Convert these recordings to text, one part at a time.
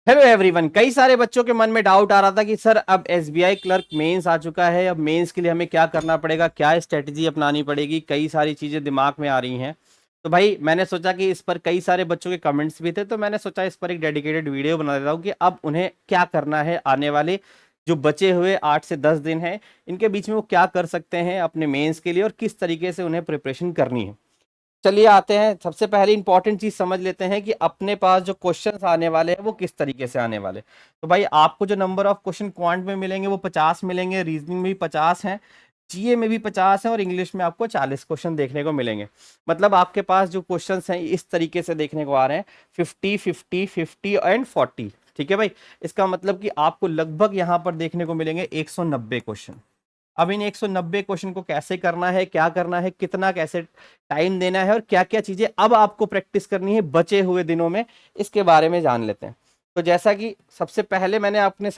Hello everyone. कई सारे बच्चों के मन में डाउट आ रहा था कि सर अब एसबीआई क्लर्क मेंस आ चुका है, अब मेंस के लिए हमें क्या करना पड़ेगा, क्या स्ट्रेटजी अपनानी पड़ेगी। कई सारी चीजें दिमाग में आ रही हैं। तो भाई मैंने सोचा कि इस पर कई सारे बच्चों के कमेंट्स भी थे, तो मैंने सोचा इस पर एक डेडिकेटेड वीडियो बना देता हूँ कि अब उन्हें क्या करना है। आने वाले जो बचे हुए 8 से 10 दिन हैं, इनके बीच में वो क्या कर सकते हैं अपने मेंस के लिए और किस तरीके से उन्हें प्रिपरेशन करनी है। चलिए आते हैं, सबसे पहले इंपॉर्टेंट चीज समझ लेते हैं कि अपने पास जो क्वेश्चंस आने वाले हैं वो किस तरीके से आने वाले। तो भाई आपको जो नंबर ऑफ क्वेश्चन क्वांट में मिलेंगे वो 50 मिलेंगे, रीजनिंग में भी 50 हैं, जीए में भी 50 है और इंग्लिश में आपको 40 क्वेश्चन देखने को मिलेंगे। मतलब आपके पास जो क्वेश्चंस हैं इस तरीके से देखने को आ रहे हैं, 50, 50, 50 एंड 40। ठीक है भाई। इसका मतलब कि आपको लगभग यहाँ पर देखने को मिलेंगे 190 क्वेश्चन। अब इन 190 क्वेश्चन को कैसे करना है, क्या करना है, कितना कैसे टाइम देना है और क्या क्या चीजें अब आपको प्रैक्टिस करनी है बचे हुए दिनों में, इसके बारे में जान लेते हैं। तो जैसा कि सबसे पहले मैंने आपके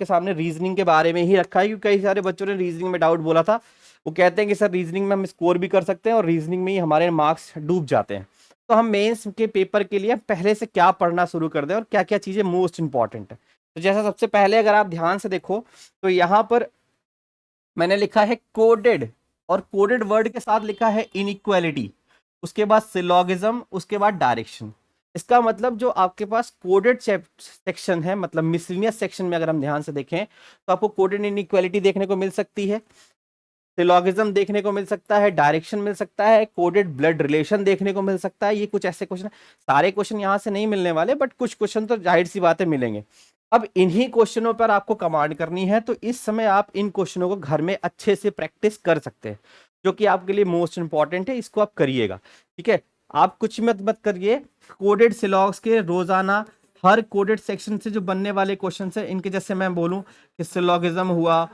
सामने रीजनिंग के बारे में ही रखा है, क्योंकि कई सारे बच्चों ने रीजनिंग में डाउट बोला था। वो कहते हैं कि सर रीजनिंग में हम स्कोर भी कर सकते हैं और रीजनिंग में ही हमारे मार्क्स डूब जाते हैं। तो हम मेंस के पेपर के लिए पहले से क्या पढ़ना शुरू कर दें और क्या क्या चीजें मोस्ट इंपॉर्टेंट है। तो जैसा सबसे पहले अगर आप ध्यान से देखो तो यहाँ पर मैंने लिखा है कोडेड, और कोडेड वर्ड के साथ लिखा है इनइक्वालिटी, उसके बाद सिलोगिज्म, उसके बाद डायरेक्शन। इसका मतलब जो आपके पास कोडेड सेक्शन है, मतलब मिसलिनियस सेक्शन में अगर हम ध्यान से देखें तो आपको कोडेड इनइक्वालिटी देखने को मिल सकती है, सिलोगिज्म देखने को मिल सकता है, डायरेक्शन मिल सकता है, कोडेड ब्लड रिलेशन देखने को मिल सकता है। ये कुछ ऐसे क्वेश्चन, सारे क्वेश्चन यहाँ से नहीं मिलने वाले, बट कुछ क्वेश्चन तो जाहिर सी बातें मिलेंगे। अब इन्हीं क्वेश्चनों पर आपको कमांड करनी है, तो इस समय आप इन क्वेश्चनों को घर में अच्छे से प्रैक्टिस कर सकते हैं, जो कि आपके लिए मोस्ट इंपॉर्टेंट है। इसको आप करिएगा, ठीक है। आप कुछ मत मत करिए, कोडेड सिलॉग्स के रोजाना हर कोडेड सेक्शन से जो बनने वाले क्वेश्चन है इनके, जैसे मैं बोलूं कि सिलोगिज्म हुआ,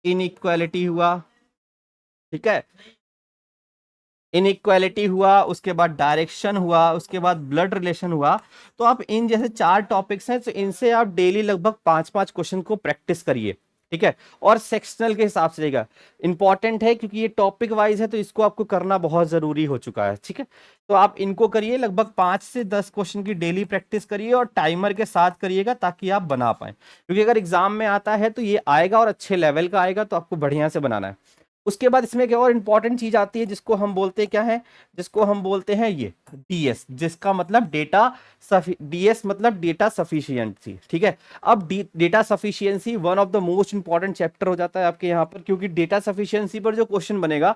इनइक्वालिटी हुआ, ठीक है, इनइक्वालिटी हुआ, उसके बाद डायरेक्शन हुआ, उसके बाद ब्लड रिलेशन हुआ। तो आप इन जैसे 4 टॉपिक्स हैं, तो इनसे आप डेली लगभग 5-5 क्वेश्चन को प्रैक्टिस करिए, ठीक है। और सेक्शनल के हिसाब से रहेगा, इंपॉर्टेंट है क्योंकि ये टॉपिक वाइज है, तो इसको आपको करना बहुत जरूरी हो चुका है, ठीक है। तो आप इनको करिए, लगभग 5 से 10 क्वेश्चन की डेली प्रैक्टिस करिए और टाइमर के साथ करिएगा, ताकि आप बना पाए, क्योंकि अगर एग्जाम में आता है तो ये आएगा और अच्छे लेवल का आएगा, तो आपको बढ़िया से बनाना है। उसके बाद इसमें एक और इंपॉर्टेंट चीज आती है जिसको हम बोलते हैं क्या है, जिसको हम बोलते हैं ये डीएस, जिसका मतलब डीएस मतलब डेटा सफिशियंसी, ठीक है। अब data sufficiency one of the most important chapter हो जाता है आपके यहाँ पर, क्योंकि डेटा सफिशियंसी पर जो क्वेश्चन बनेगा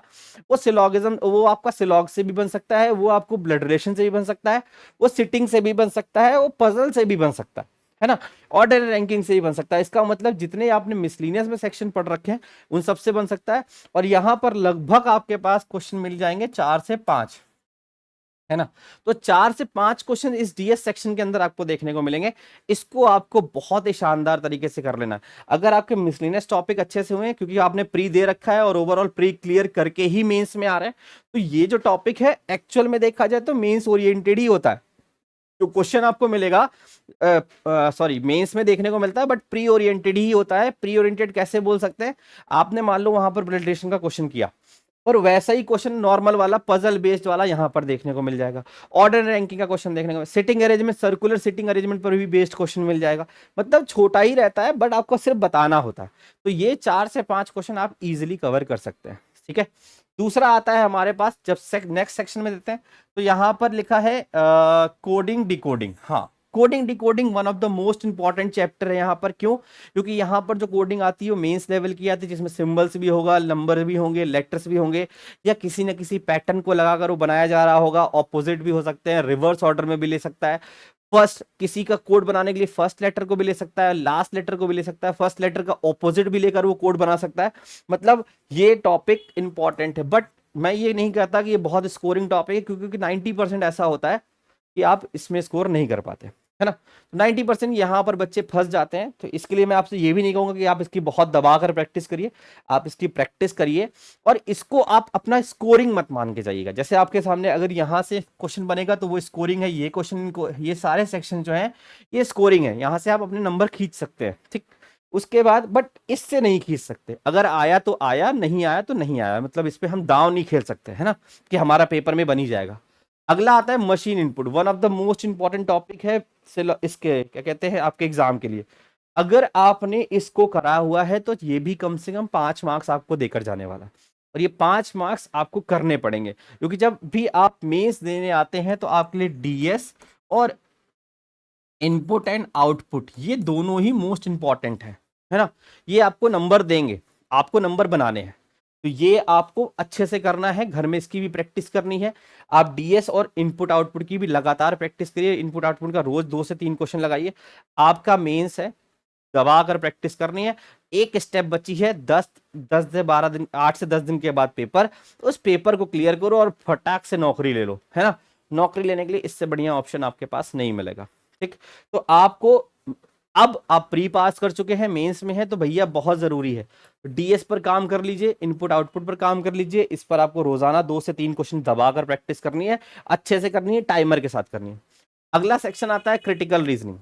वो सिलॉगिज्म, वो आपका सिलॉग से भी बन सकता है, वो आपको ब्लड रिलेशन से भी बन सकता है, वो सिटिंग से भी बन सकता है, वो पजल से भी बन सकता है ना, ऑर्डर रैंकिंग से ही बन सकता है। इसका मतलब जितने आपने मिसलिनियस में सेक्शन पढ़ रखे हैं उन सब से बन सकता है। और यहां पर लगभग आपके पास क्वेश्चन मिल जाएंगे 4 से 5, है ना। तो 4 से 5 क्वेश्चन इस डीएस सेक्शन के अंदर आपको देखने को मिलेंगे। इसको आपको बहुत ही शानदार तरीके से कर लेना है। अगर आपके मिसलिनियस टॉपिक अच्छे से हुए हैं, क्योंकि आपने प्री दे रखा है और ओवरऑल प्री क्लियर करके ही मेंस में आ रहे हैं, तो ये जो टॉपिक है एक्चुअल में देखा जाए तो मेंस ओरिएंटेड ही होता है। जो क्वेश्चन आपको मिलेगा, सॉरी, मेंस में देखने को मिलता है, बट प्री ओरिएंटेड ही होता है। प्री ओरिएंटेड कैसे बोल सकते हैं, आपने मान लो वहां पर ब्लड रिलेशन का क्वेश्चन किया, और वैसा ही क्वेश्चन नॉर्मल वाला पजल बेस्ड वाला यहां पर देखने को मिल जाएगा। ऑर्डर रैंकिंग का क्वेश्चन देखने को, sitting arrangement, circular sitting arrangement पर भी बेस्ड क्वेश्चन मिल जाएगा। मतलब छोटा ही रहता है, बट आपको सिर्फ बताना होता है। तो ये 4 से 5 क्वेश्चन आप इजिली कवर कर सकते हैं, ठीक है। दूसरा आता है हमारे पास, जब नेक्स्ट सेक्शन में देते हैं, तो यहां पर लिखा है कोडिंग डिकोडिंग। हाँ, coding decoding one of the most important chapter है यहाँ पर। क्यों? क्योंकि यहाँ पर जो कोडिंग आती है वो मेंस लेवल की आती है, जिसमें सिंबल्स भी होगा, नंबर भी होंगे, लेटर्स भी होंगे, या किसी न किसी पैटर्न को लगाकर वो बनाया जा रहा होगा। ऑपोजिट भी हो सकते हैं, रिवर्स ऑर्डर में भी ले सकता है। फर्स्ट किसी का कोड बनाने के लिए फर्स्ट लेटर को भी ले सकता है, लास्ट लेटर को भी ले सकता है, फर्स्ट लेटर का ऑपोजिट भी लेकर वो कोड बना सकता है। मतलब ये टॉपिक इंपॉर्टेंट है, बट मैं ये नहीं कहता कि ये बहुत स्कोरिंग टॉपिक है, क्योंकि 90% ऐसा होता है कि आप इसमें स्कोर नहीं कर पाते, है ना। 90% यहाँ पर बच्चे फंस जाते हैं। तो इसके लिए मैं आपसे ये भी नहीं कहूंगा कि आप इसकी बहुत दबाकर प्रैक्टिस करिए, आप इसकी प्रैक्टिस करिए और इसको आप अपना स्कोरिंग मत मान के जाइएगा। जैसे आपके सामने अगर यहाँ से क्वेश्चन बनेगा तो वो स्कोरिंग है, ये क्वेश्चन को, ये सारे सेक्शन जो है ये स्कोरिंग है, यहाँ से आप अपने नंबर खींच सकते हैं, ठीक। उसके बाद बट इससे नहीं खींच सकते, अगर आया तो आया, नहीं आया तो नहीं आया, मतलब इस पे हम दांव नहीं खेल सकते, है ना, कि हमारा पेपर में बन ही जाएगा। अगला आता है machine input, one of the most important topic है इसके क्या कहते हैं आपके एग्जाम के लिए। अगर आपने इसको करा हुआ है तो ये भी कम से कम 5 मार्क्स आपको देकर जाने वाला है, और ये 5 मार्क्स आपको करने पड़ेंगे, क्योंकि जब भी आप मेंस देने आते हैं तो आपके लिए डीएस और इनपुट एंड आउटपुट ये दोनों ही मोस्ट इंपॉर्टेंट है ना। ये आपको नंबर देंगे, आपको नंबर बनाने हैं, तो ये आपको अच्छे से करना है, घर में इसकी भी प्रैक्टिस करनी है। आप डीएस और इनपुट आउटपुट की भी लगातार प्रैक्टिस करिए, इनपुट आउटपुट का रोज 2 से 3 क्वेश्चन लगाइए। आपका मेंस है, दबा कर प्रैक्टिस करनी है। एक स्टेप बची है, 10 से 12 दिन, 8 से 10 दिन के बाद पेपर, तो उस पेपर को क्लियर करो और फटाक से नौकरी ले लो, है ना। नौकरी लेने के लिए इससे बढ़िया ऑप्शन आपके पास नहीं मिलेगा, ठीक। तो आपको, अब आप प्री पास कर चुके हैं, मेंस में है, तो भैया बहुत जरूरी है डीएस पर काम कर लीजिए, इनपुट आउटपुट पर काम कर लीजिए। इस पर आपको रोजाना 2 से 3 क्वेश्चन दबाकर प्रैक्टिस करनी है, अच्छे से करनी है, टाइमर के साथ करनी है। अगला सेक्शन आता है क्रिटिकल रीजनिंग।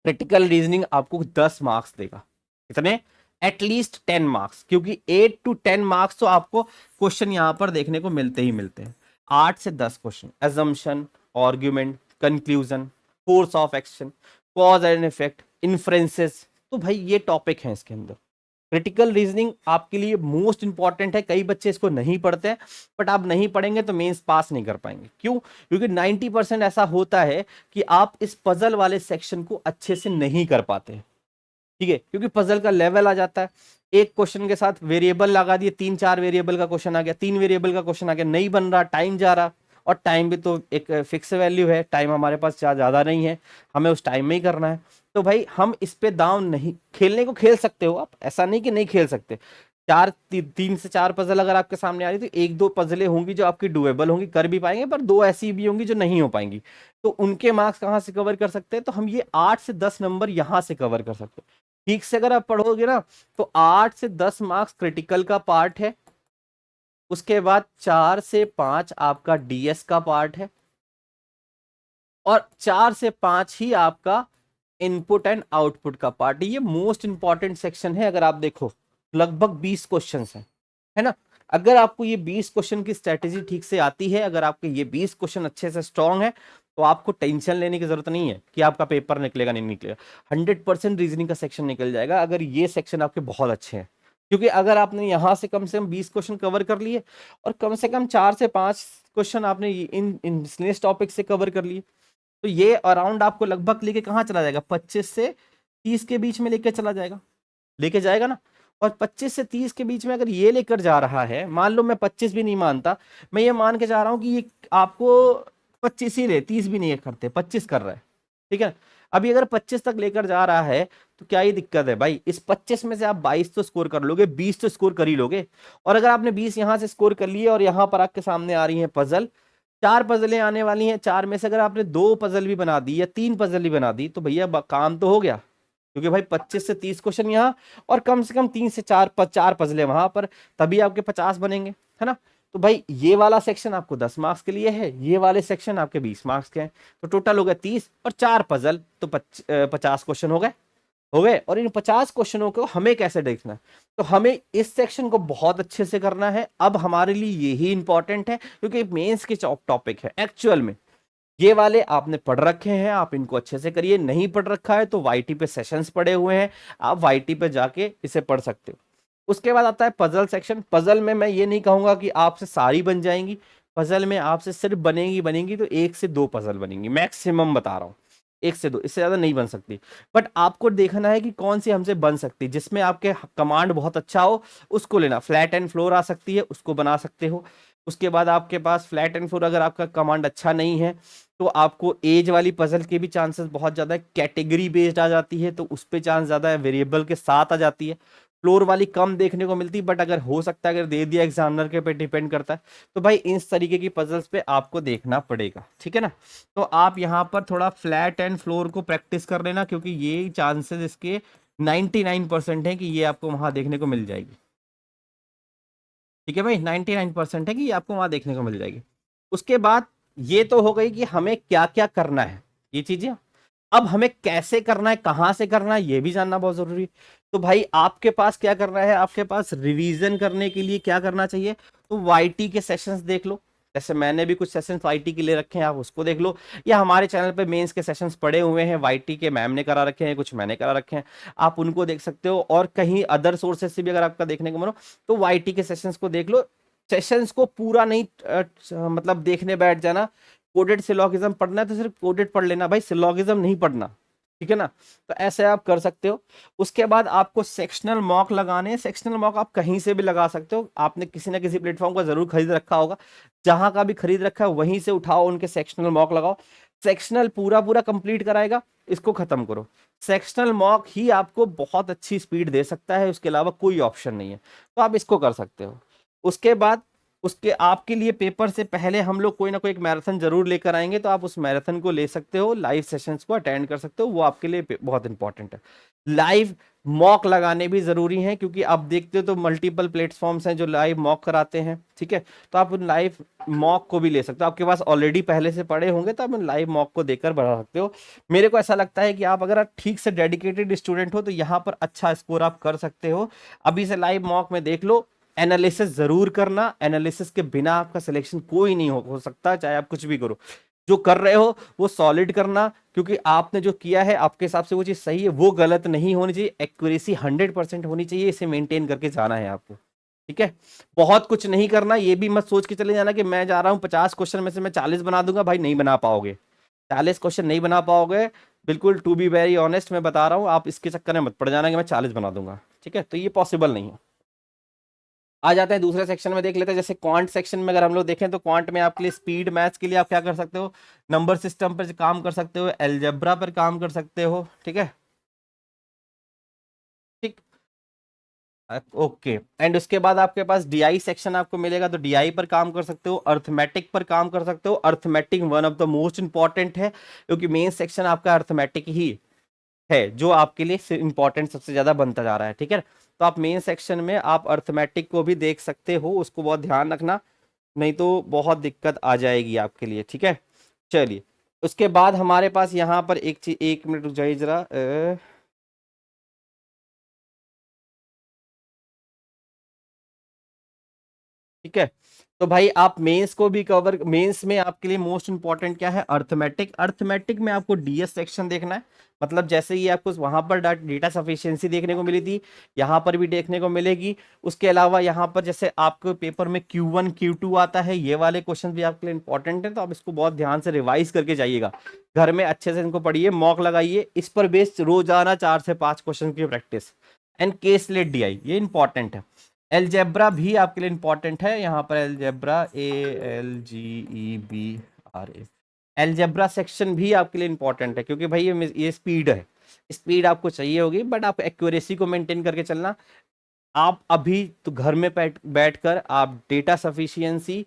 क्रिटिकल रीजनिंग आपको 10 मार्क्स देगा, कितने, एटलीस्ट 10 मार्क्स, क्योंकि 8 to 10 मार्क्स तो आपको क्वेश्चन यहां पर देखने को मिलते ही मिलते हैं। 8 से 10 question, assumption, argument, conclusion, force of action, cause and effect, inferences, तो भाई ये टॉपिक है इसके अंदर। क्रिटिकल रीजनिंग आपके लिए मोस्ट इंपॉर्टेंट है। कई बच्चे इसको नहीं पढ़ते हैं, बट आप नहीं पढ़ेंगे तो मेंस पास नहीं कर पाएंगे। क्यों? क्योंकि 90% ऐसा होता है कि आप इस पजल वाले सेक्शन को अच्छे से नहीं कर पाते, ठीक है, क्योंकि पजल का लेवल आ जाता है। एक क्वेश्चन के साथ वेरिएबल लगा दिए, 3-4 वेरिएबल का क्वेश्चन आ गया, 3 वेरिएबल का क्वेश्चन आ गया, नहीं बन रहा, टाइम जा रहा, और टाइम भी तो एक फिक्स वैल्यू है, टाइम हमारे पास ज्यादा नहीं है, हमें उस टाइम में ही करना है। तो भाई हम इस पे दाव नहीं, खेलने को खेल सकते हो आप, ऐसा नहीं कि नहीं खेल सकते। 3 से 4 पजल अगर आपके सामने आ रही तो 1-2 पजलें होंगी जो आपकी डुएबल होंगी, कर भी पाएंगे, पर 2 ऐसी भी होंगी जो नहीं हो पाएंगी। तो उनके मार्क्स कहाँ से कवर कर सकते हैं? तो हम ये 8 से 10 नंबर यहां से कवर कर सकते हैं। ठीक से अगर आप पढ़ोगे ना तो 8 से 10 मार्क्स क्रिटिकल का पार्ट है, उसके बाद 4 से 5 आपका डीएस का पार्ट है, और 4 से 5 ही आपका इनपुट एंड आउटपुट का पार्ट है। ये मोस्ट इंपॉर्टेंट सेक्शन है। अगर आप देखो लगभग 20 क्वेश्चन है ना। अगर आपको ये 20 क्वेश्चन की स्ट्रेटेजी ठीक से आती है, अगर आपके ये 20 क्वेश्चन अच्छे से स्ट्रांग है, तो आपको टेंशन लेने की जरूरत नहीं है कि आपका पेपर निकलेगा नहीं निकलेगा। 100% रीजनिंग का सेक्शन निकल जाएगा अगर ये सेक्शन आपके बहुत अच्छे हैं। क्योंकि अगर आपने यहां से कम 20 क्वेश्चन कवर कर लिए, और कम से कम 4 से 5 क्वेश्चन आपने इन बिजनेस टॉपिक से कवर कर लिए, तो ये अराउंड आपको लगभग लेके कहाँ चला जाएगा, 25 से 30 के बीच में लेके चला जाएगा, लेके जाएगा ना। और 25 से 30 के बीच में अगर ये लेकर जा रहा है, मान लो मैं 25 भी नहीं मानता, मैं ये मान के जा रहा हूं कि ये आपको 25 ही ले, 30 भी नहीं करते, 25 कर रहा है, ठीक है। अभी अगर 25 तक लेकर जा रहा है तो क्या ही दिक्कत है भाई, इस 25 में से आप 22 तो स्कोर कर लोगे, 20 तो स्कोर कर ही लोगे। और अगर आपने 20 यहां से स्कोर कर लिए और यहां पर आपके सामने आ रही है पजल, 4 पजलें आने वाली हैं, 4 में से अगर आपने 2 पजल भी बना दी या 3 पजल भी बना दी, तो भैया काम तो हो गया। क्योंकि भाई 25 से 30 क्वेश्चन यहाँ, और कम से कम 3 से 4 पजलें वहां पर, तभी आपके 50 बनेंगे, है ना। तो भाई ये वाला सेक्शन आपको 10 मार्क्स के लिए है, ये वाले सेक्शन आपके 20 मार्क्स के हैं, तो टोटल हो गया 30, और 4 पजल तो 50 क्वेश्चन हो गए। और इन 50 क्वेश्चनों को हमें कैसे देखना है, तो हमें इस सेक्शन को बहुत अच्छे से करना है। अब हमारे लिए यही इंपॉर्टेंट है, क्योंकि मेंस के टॉपिक है एक्चुअल में। ये वाले आपने पढ़ रखे हैं, आप इनको अच्छे से करिए। नहीं पढ़ रखा है तो वाईटी पे सेशंस पड़े हुए हैं, आप वाईटी पे जाके इसे पढ़ सकते हो। उसके बाद आता है पजल सेक्शन। पजल में मैं ये नहीं कहूंगा कि आपसे सारी बन जाएंगी, पजल में आपसे सिर्फ बनेगी तो 1 से 2 पजल बनेंगी, मैक्सिमम बता रहा हूँ, 1 से 2, इससे ज्यादा नहीं बन सकती। बट आपको देखना है कि कौन सी हमसे बन सकती है, जिसमें आपके कमांड बहुत अच्छा हो, उसको लेना। फ्लैट एंड फ्लोर आ सकती है, उसको बना सकते हो। उसके बाद आपके पास फ्लैट एंड फ्लोर अगर आपका कमांड अच्छा नहीं है, तो आपको एज वाली पजल के भी चांसेस बहुत ज्यादा है। कैटेगरी बेस्ड आ जाती है तो उस पर चांस ज्यादा है, वेरिएबल के साथ आ जाती है। फ्लोर वाली कम देखने को मिलती, बट अगर हो सकता है, अगर दे दिया एग्जामिनर के पे डिपेंड करता है, तो भाई इस तरीके की पजल्स पे आपको देखना पड़ेगा, ठीक है ना। तो आप यहाँ पर थोड़ा फ्लैट एंड फ्लोर को प्रैक्टिस कर लेना, क्योंकि ये चांसेस इसके 99% है कि ये आपको वहां देखने को मिल जाएगी, ठीक है भाई, 99% है कि ये आपको वहां देखने को मिल जाएगी। उसके बाद ये तो हो गई कि हमें क्या क्या करना है ये चीजें। अब हमें कैसे करना है, कहां से करना है, ये भी जानना बहुत जरूरी है। तो भाई आपके पास क्या करना है, आपके पास रिवीजन करने के लिए क्या करना चाहिए, तो वाईटी के सेशंस देख लो, जैसे मैंने भी कुछ सेशंस वाईटी के लिए रखे हैं, आप उसको देख लो, या हमारे चैनल पे मेंस के सेशंस पड़े हुए हैं, वाईटी के मैम ने करा रखे हैं, कुछ मैंने करा रखे हैं, आप उनको देख सकते हो। और कहीं अदर सोर्सेज से भी अगर आपका देखने को मन हो तो वाईटी के सेशंस को देख लो। सेशंस को पूरा नहीं मतलब देखने बैठ जाना। कोडेड सिलोगिज्म पढ़ना है तो सिर्फ कोडेड पढ़ लेना भाई, सिलोगिज्म नहीं पढ़ना, ठीक है ना। तो ऐसे आप कर सकते हो। उसके बाद आपको सेक्शनल मॉक लगाने हैं। सेक्शनल मॉक आप कहीं से भी लगा सकते हो, आपने किसी ना किसी प्लेटफॉर्म का जरूर खरीद रखा होगा, जहां का भी खरीद रखा है वहीं से उठाओ, उनके सेक्शनल मॉक लगाओ। सेक्शनल पूरा पूरा कंप्लीट कराएगा, इसको खत्म करो। सेक्शनल मॉक ही आपको बहुत अच्छी स्पीड दे सकता है, उसके अलावा कोई ऑप्शन नहीं है, तो आप इसको कर सकते हो। उसके बाद उसके आपके लिए पेपर से पहले हम लोग कोई ना कोई एक मैराथन जरूर लेकर आएंगे, तो आप उस मैराथन को ले सकते हो, लाइव सेशंस को अटेंड कर सकते हो, वो आपके लिए बहुत इंपॉर्टेंट है। लाइव मॉक लगाने भी जरूरी हैं, क्योंकि आप देखते हो तो मल्टीपल प्लेटफॉर्म्स हैं जो लाइव मॉक कराते हैं, ठीक है। तो आप उन लाइव मॉक को भी ले सकते हो, आपके पास ऑलरेडी पहले से पढ़े होंगे तो आप उन लाइव मॉक को देकर बढ़ा सकते हो। मेरे को ऐसा लगता है कि आप अगर ठीक से डेडिकेटेड स्टूडेंट हो तो यहाँ पर अच्छा स्कोर आप कर सकते हो। अभी से लाइव मॉक में देख लो, एनालिसिस जरूर करना, एनालिसिस के बिना आपका सिलेक्शन कोई नहीं हो सकता, चाहे आप कुछ भी करो। जो कर रहे हो वो सॉलिड करना, क्योंकि आपने जो किया है आपके हिसाब से वो चीज सही है, वो गलत नहीं होनी चाहिए, एक्यूरेसी 100% होनी चाहिए, इसे मेंटेन करके जाना है आपको, ठीक है। बहुत कुछ नहीं करना, ये भी मत सोच के चले जाना कि मैं जा रहा हूं 50 क्वेश्चन में से मैं 40 बना दूंगा, भाई नहीं बना पाओगे, 40 क्वेश्चन नहीं बना पाओगे, बिल्कुल टू बी वेरी ऑनेस्ट मैं बता रहा हूं, आप इसके चक्कर में मत पड़ जाना कि मैं 40 बना दूंगा, ठीक है, तो ये पॉसिबल नहीं है। आ जाते हैं दूसरे सेक्शन में, देख लेते हैं। जैसे क्वांट सेक्शन में अगर हम लोग देखें तो क्वांट में आपके लिए स्पीड मैथ्स के लिए आप क्या कर सकते हो, नंबर सिस्टम पर काम कर सकते हो, एलजेब्रा पर काम कर सकते हो, ठीक है, ठीक। ओके, एंड उसके बाद आपके पास डीआई सेक्शन आपको मिलेगा, तो डीआई पर काम कर सकते हो, अर्थमेटिक पर काम कर सकते हो। Arithmetic one of the most important है, क्योंकि मेन सेक्शन आपका अर्थमेटिक ही है जो आपके लिए इंपॉर्टेंट सबसे ज्यादा बनता जा रहा है, ठीक है। तो आप मेन सेक्शन में आप अर्थमेटिक को भी देख सकते हो, उसको बहुत ध्यान रखना, नहीं तो बहुत दिक्कत आ जाएगी आपके लिए, ठीक है। चलिए, उसके बाद हमारे पास यहाँ पर एक चीज, 1 मिनट रुक जाइए जरा, ठीक है। तो भाई आप मेंस को भी कवर, मेंस में आपके लिए मोस्ट इंपॉर्टेंट क्या है, अर्थमेटिक। अर्थमेटिक में आपको डीएस सेक्शन देखना है, मतलब जैसे ही आपको वहां पर डेटा सफिशिएंसी देखने को मिली थी, यहाँ पर भी देखने को मिलेगी। उसके अलावा यहाँ पर जैसे आपको पेपर में Q1 Q2 आता है, ये वाले क्वेश्चन भी आपके लिए इंपॉर्टेंट है, तो आप इसको बहुत ध्यान से रिवाइज करके जाइएगा, घर में अच्छे से इनको पढ़िए, मॉक लगाइए, इस पर बेस्ड रोजाना 4 से 5 क्वेश्चन की practice. And case late DI ये इंपॉर्टेंट है। एलजेब्रा भी आपके लिए इंपॉर्टेंट है, यहाँ पर एलजेब्रा, ALGEBRA, एलजेब्रा सेक्शन भी आपके लिए इंपॉर्टेंट है, क्योंकि भाई ये स्पीड है, स्पीड आपको चाहिए होगी, बट आप एक्यूरेसी को मेंटेन करके चलना। आप अभी तो घर में बैठ कर आप डेटा सफिशियंसी,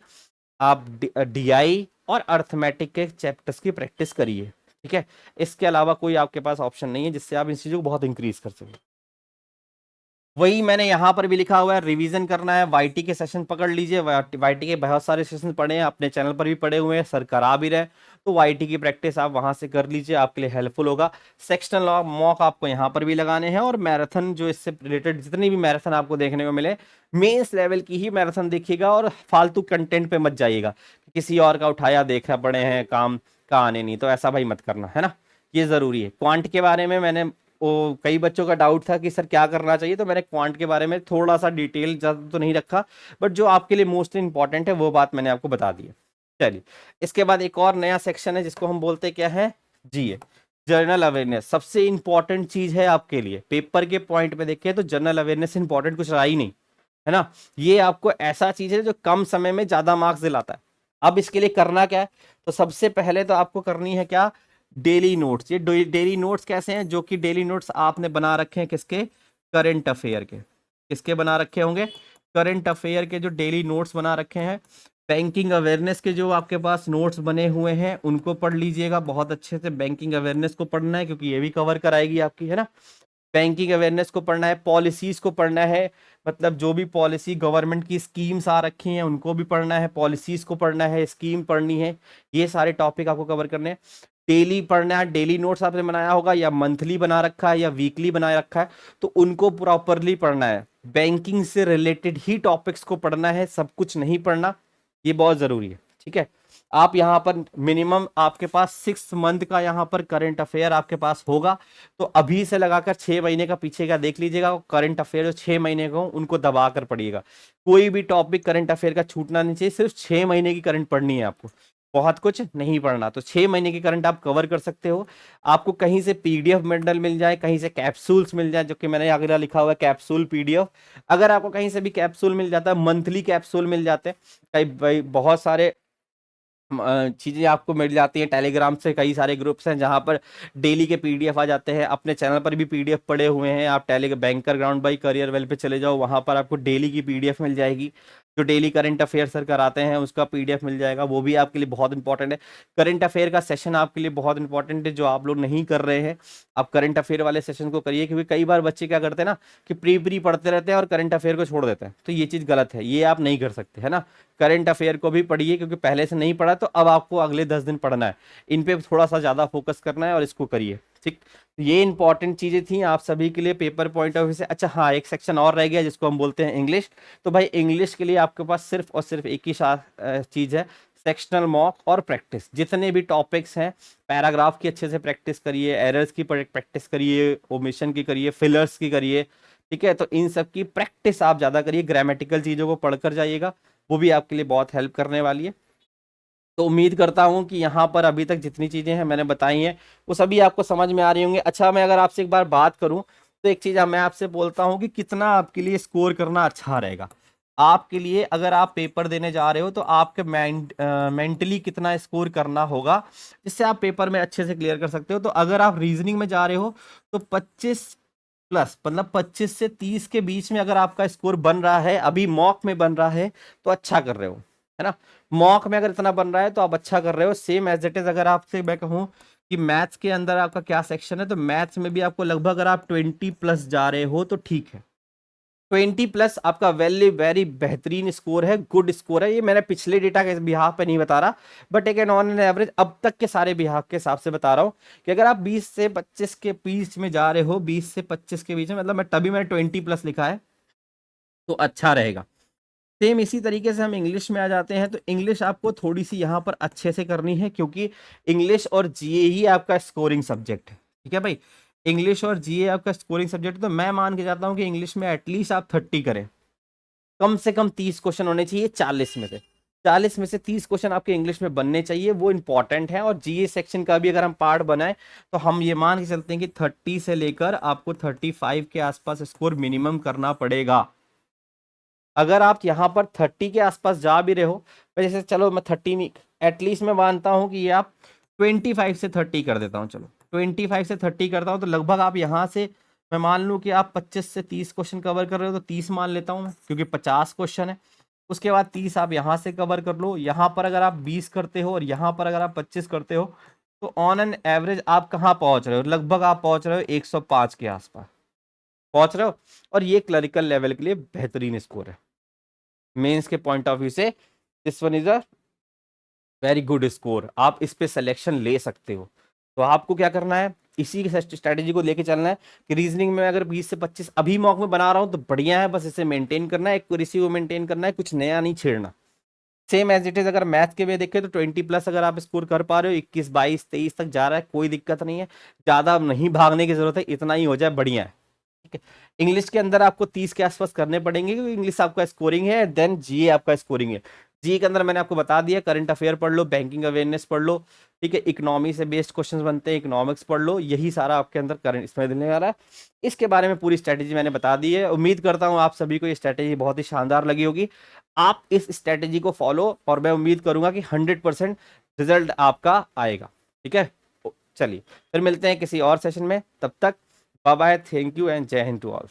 आप डीआई और अर्थमेटिक के चैप्टर्स की प्रैक्टिस करिए, ठीक है। इसके अलावा कोई आपके पास ऑप्शन नहीं है जिससे आप इन चीजों को बहुत इंक्रीज कर सकें। वही मैंने यहाँ पर भी लिखा हुआ है, रिवीजन करना है, वाईटी के सेशन पकड़ लीजिए, वाईटी के बहुत सारे सेशन पढ़े हैं, अपने चैनल पर भी पढ़े हुए हैं, सर करा भी रहे, तो वाईटी की प्रैक्टिस आप वहां से कर लीजिए, आपके लिए हेल्पफुल होगा। सेक्शनल मॉक आपको यहाँ पर भी लगाने हैं, और मैराथन जो इससे रिलेटेड जितनी भी मैराथन आपको देखने को मिले, मेंस लेवल की ही मैराथन देखिएगा, और फालतू कंटेंट पे मत जाइएगा, किसी और का उठाया देखा पड़े हैं काम का आने नहीं, तो ऐसा भाई मत करना, है ना, ये जरूरी है। क्वांट के बारे में मैंने, वो कई बच्चों का डाउट था कि सर क्या करना चाहिए, तो मैंने क्वांट के बारे में थोड़ा सा डिटेल ज़्यादा तो नहीं रखा, बट जो आपके लिए मोस्टली इंपॉर्टेंट है वो बात मैंने आपको बता दी है। चलिए, इसके बाद एक और नया सेक्शन है जिसको हम बोलते क्या है, जीए, जनरल अवेयरनेस। सबसे इंपॉर्टेंट चीज है आपके लिए, पेपर के पॉइंट पे देखें तो जनरल अवेयरनेस से इंपॉर्टेंट कुछ रहा ही नहीं, है ना। ये आपको ऐसा चीज है जो कम समय में ज्यादा मार्क्स दिलाता है। अब इसके लिए करना क्या है, तो सबसे पहले तो आपको करनी है क्या, डेली नोट्स। ये डेली नोट्स कैसे हैं, जो कि डेली नोट्स आपने बना रखे हैं किसके, करंट अफेयर के, किसके बना रखे होंगे, करंट अफेयर के जो डेली नोट्स बना रखे हैं। बैंकिंग अवेयरनेस के जो आपके पास नोट्स बने हुए हैं उनको पढ़ लीजिएगा बहुत अच्छे से, बैंकिंग अवेयरनेस को पढ़ना है क्योंकि ये भी कवर कराएगी आपकी, है ना। बैंकिंग अवेयरनेस को पढ़ना है, पॉलिसीज को पढ़ना है, मतलब जो भी पॉलिसी गवर्नमेंट की स्कीम्स आ रखी हैं उनको भी पढ़ना है, पॉलिसीज को पढ़ना है, स्कीम पढ़नी है, ये सारे टॉपिक आपको कवर करने हैं। डेली पढ़ना है, डेली नोट्स आपने बनाया होगा या मंथली बना रखा है या वीकली बना रखा है, तो उनको प्रॉपरली पढ़ना है। बैंकिंग से रिलेटेड ही टॉपिक्स को पढ़ना है, सब कुछ नहीं पढ़ना, ये बहुत जरूरी है। ठीक है। आप यहाँ पर मिनिमम आपके पास 6 मंथ का यहाँ पर करंट अफेयर आपके पास होगा, तो अभी से लगाकर 6 महीने का पीछे का देख लीजिएगा, करंट अफेयर जो 6 महीने का हो उनको दबा कर पढ़िएगा। कोई भी टॉपिक करंट अफेयर का छूटना नहीं चाहिए, सिर्फ 6 महीने की करंट पढ़नी है आपको, बहुत कुछ नहीं पढ़ना। तो 6 महीने की करंट आप कवर कर सकते हो। आपको कहीं से पीडीएफ मेडल मिल जाए, कहीं से कैप्सूल्स मिल जाए, जो कि मैंने अगला लिखा हुआ है कैप्सूल पीडीएफ, अगर आपको कहीं से भी कैप्सूल मिल जाता है, मंथली कैप्सूल मिल जाते हैं, कई बहुत सारे चीजें आपको मिल जाती हैं टेलीग्राम से, कई सारे ग्रुप्स हैं जहां पर डेली के पीडीएफ आ जाते हैं। अपने चैनल पर भी पीडीएफ पड़े हुए हैं, आप banker ground by career well पे चले जाओ, वहां पर आपको डेली की पीडीएफ मिल जाएगी। जो डेली करंट अफेयर सर कराते हैं उसका पीडीएफ मिल जाएगा, वो भी आपके लिए बहुत इंपॉर्टेंट है। करंट अफेयर का सेशन आपके लिए बहुत इंपॉर्टेंट है, जो आप लोग नहीं कर रहे हैं, आप करंट अफेयर वाले सेशन को करिए, क्योंकि कई बार बच्चे क्या करते हैं ना कि प्री पढ़ते रहते हैं और करंट अफेयर को छोड़ देते हैं, तो ये चीज गलत है, ये आप नहीं कर सकते, है ना। करंट अफेयर को भी पढ़िए, क्योंकि पहले से नहीं पढ़ा तो अब आपको अगले 10 दिन पढ़ना है, इन पे थोड़ा सा ज्यादा फोकस करना है और इसको करिए, ठीक। ये इंपॉर्टेंट चीजें थी आप सभी के लिए पेपर पॉइंट ऑफ व्यू से। अच्छा हाँ, एक सेक्शन और रह गया जिसको हम बोलते हैं इंग्लिश। तो भाई इंग्लिश के लिए आपके पास सिर्फ और सिर्फ एक ही चीज है, सेक्शनल मॉक और प्रैक्टिस। जितने भी टॉपिक्स हैं, पैराग्राफ की अच्छे से प्रैक्टिस करिए, एरर्स की प्रैक्टिस करिए, ओमिशन की करिए, फिलर्स की करिए, ठीक है। तो इन सब की प्रैक्टिस आप ज्यादा करिए, ग्रामेटिकल चीजों को पढ़कर जाइएगा, वो भी आपके लिए बहुत हेल्प करने वाली है। तो उम्मीद करता हूं कि यहाँ पर अभी तक जितनी चीजें हैं मैंने बताई हैं वो सभी आपको समझ में आ रही होंगी। अच्छा, मैं अगर आपसे एक बार बात करूं तो एक चीज मैं आपसे बोलता हूं कि कितना आपके लिए स्कोर करना अच्छा रहेगा आपके लिए, अगर आप पेपर देने जा रहे हो तो आपके मेंटली कितना स्कोर करना होगा जिससे आप पेपर में अच्छे से क्लियर कर सकते हो। तो अगर आप रीजनिंग में जा रहे हो तो 25+, मतलब 25 से 30 के बीच में अगर आपका स्कोर बन रहा है, अभी मॉक में बन रहा है, तो अच्छा कर रहे हो, है ना। मॉक में अगर इतना बन रहा है तो आप अच्छा कर रहे हो। सेम एज इट इज अगर आपसे मैं कहूं कि मैथ्स के अंदर आपका क्या सेक्शन है, तो मैथ्स में भी आपको लगभग अगर आप 20+ जा रहे हो तो ठीक है। 20+ आपका वेरी बेहतरीन स्कोर है, गुड स्कोर है। ये मैंने पिछले डेटा के बिहाफ पे नहीं बता रहा, बट एक ऑन एन एवरेज अब तक के सारे बिहाफ के हिसाब से बता रहा हूँ कि अगर आप 20 से 25 के बीच में जा रहे हो, 20 से 25 के बीच में, मतलब तभी मैंने 20+ लिखा है, तो अच्छा रहेगा। सेम इसी तरीके से हम इंग्लिश में आ जाते हैं। तो इंग्लिश आपको थोड़ी सी यहाँ पर अच्छे से करनी है, क्योंकि इंग्लिश और जीए ही आपका स्कोरिंग सब्जेक्ट है, ठीक है भाई। इंग्लिश और जीए आपका स्कोरिंग सब्जेक्ट, तो मैं मान के जाता हूँ कि इंग्लिश में एटलीस्ट आप 30 करें, कम से कम 30 क्वेश्चन होने चाहिए 40 में से 30 क्वेश्चन आपके इंग्लिश में बनने चाहिए, वो इंपॉर्टेंट है। और जीए सेक्शन का भी अगर हम पार्ट बनाए तो हम ये मान के चलते हैं कि 30 से लेकर आपको 35 के आसपास स्कोर मिनिमम करना पड़ेगा। अगर आप यहाँ पर 30 के आसपास जा भी रहे हो, जैसे चलो मैं 30 नहीं, एटलीस्ट मैं मानता हूँ कि ये आप 25 से 30 कर देता हूँ, चलो 25 से 30 करता हूँ, तो लगभग आप यहाँ से मैं मान लूँ कि आप 25 से 30 क्वेश्चन कवर कर रहे हो, तो 30 मान लेता हूँ मैं, क्योंकि 50 क्वेश्चन है। उसके बाद 30 आप यहाँ से कवर कर लो। यहाँ पर अगर आप 20 करते हो और यहाँ पर अगर आप 25 करते हो, तो ऑन एन एवरेज आप कहाँ पहुंच रहे हो, लगभग आप पहुंच रहे हो 105 के आसपास पहुंच रहे हो। और ये क्लरिकल लेवल के लिए बेहतरीन स्कोर है। मेंस के पॉइंट ऑफ व्यू से this one is a very good score, आप इस पे सिलेक्शन ले सकते हो। तो आपको क्या करना है, इसी स्ट्रैटेजी को लेके चलना है कि रीजनिंग में अगर 20 से 25 अभी मॉक में बना रहा हूं तो बढ़िया है, बस इसे मेंटेन करना है, एक्यूरेसी को मेंटेन करना है, कुछ नया नहीं छेड़ना। सेम एज इट इज अगर मैथ के वे देखें तो 20+ अगर आप स्कोर कर पा रहे हो, 21, 22, 23 तक जा रहा है, कोई दिक्कत नहीं है, ज्यादा नहीं भागने की जरूरत है, इतना ही हो जाए बढ़िया है, ठीक है। इंग्लिश के अंदर आपको 30 के आसपास करने पड़ेंगे, क्योंकि इंग्लिश आपका स्कोरिंग है, देन जीए आपका स्कोरिंग है। जीए के अंदर मैंने आपको बता दिया, करंट अफेयर पढ़ लो, बैंकिंग अवेयरनेस पढ़ लो, ठीक है, इकोनॉमी से बेस्ड क्वेश्चंस बनते हैं, इकोनॉमिक्स पढ़ लो, यही सारा आपके अंदर करंट इसमें देने वाला है। इसके बारे में पूरी स्ट्रैटेजी मैंने बता दी है। उम्मीद करता हूँ आप सभी को ये स्ट्रैटेजी बहुत ही शानदार लगी होगी। आप इस स्ट्रैटेजी को फॉलो, और मैं उम्मीद करूंगा कि 100% रिजल्ट आपका आएगा, ठीक है। चलिए फिर मिलते हैं किसी और सेशन में, तब तक bye bye, thank you and Jai Hind to all.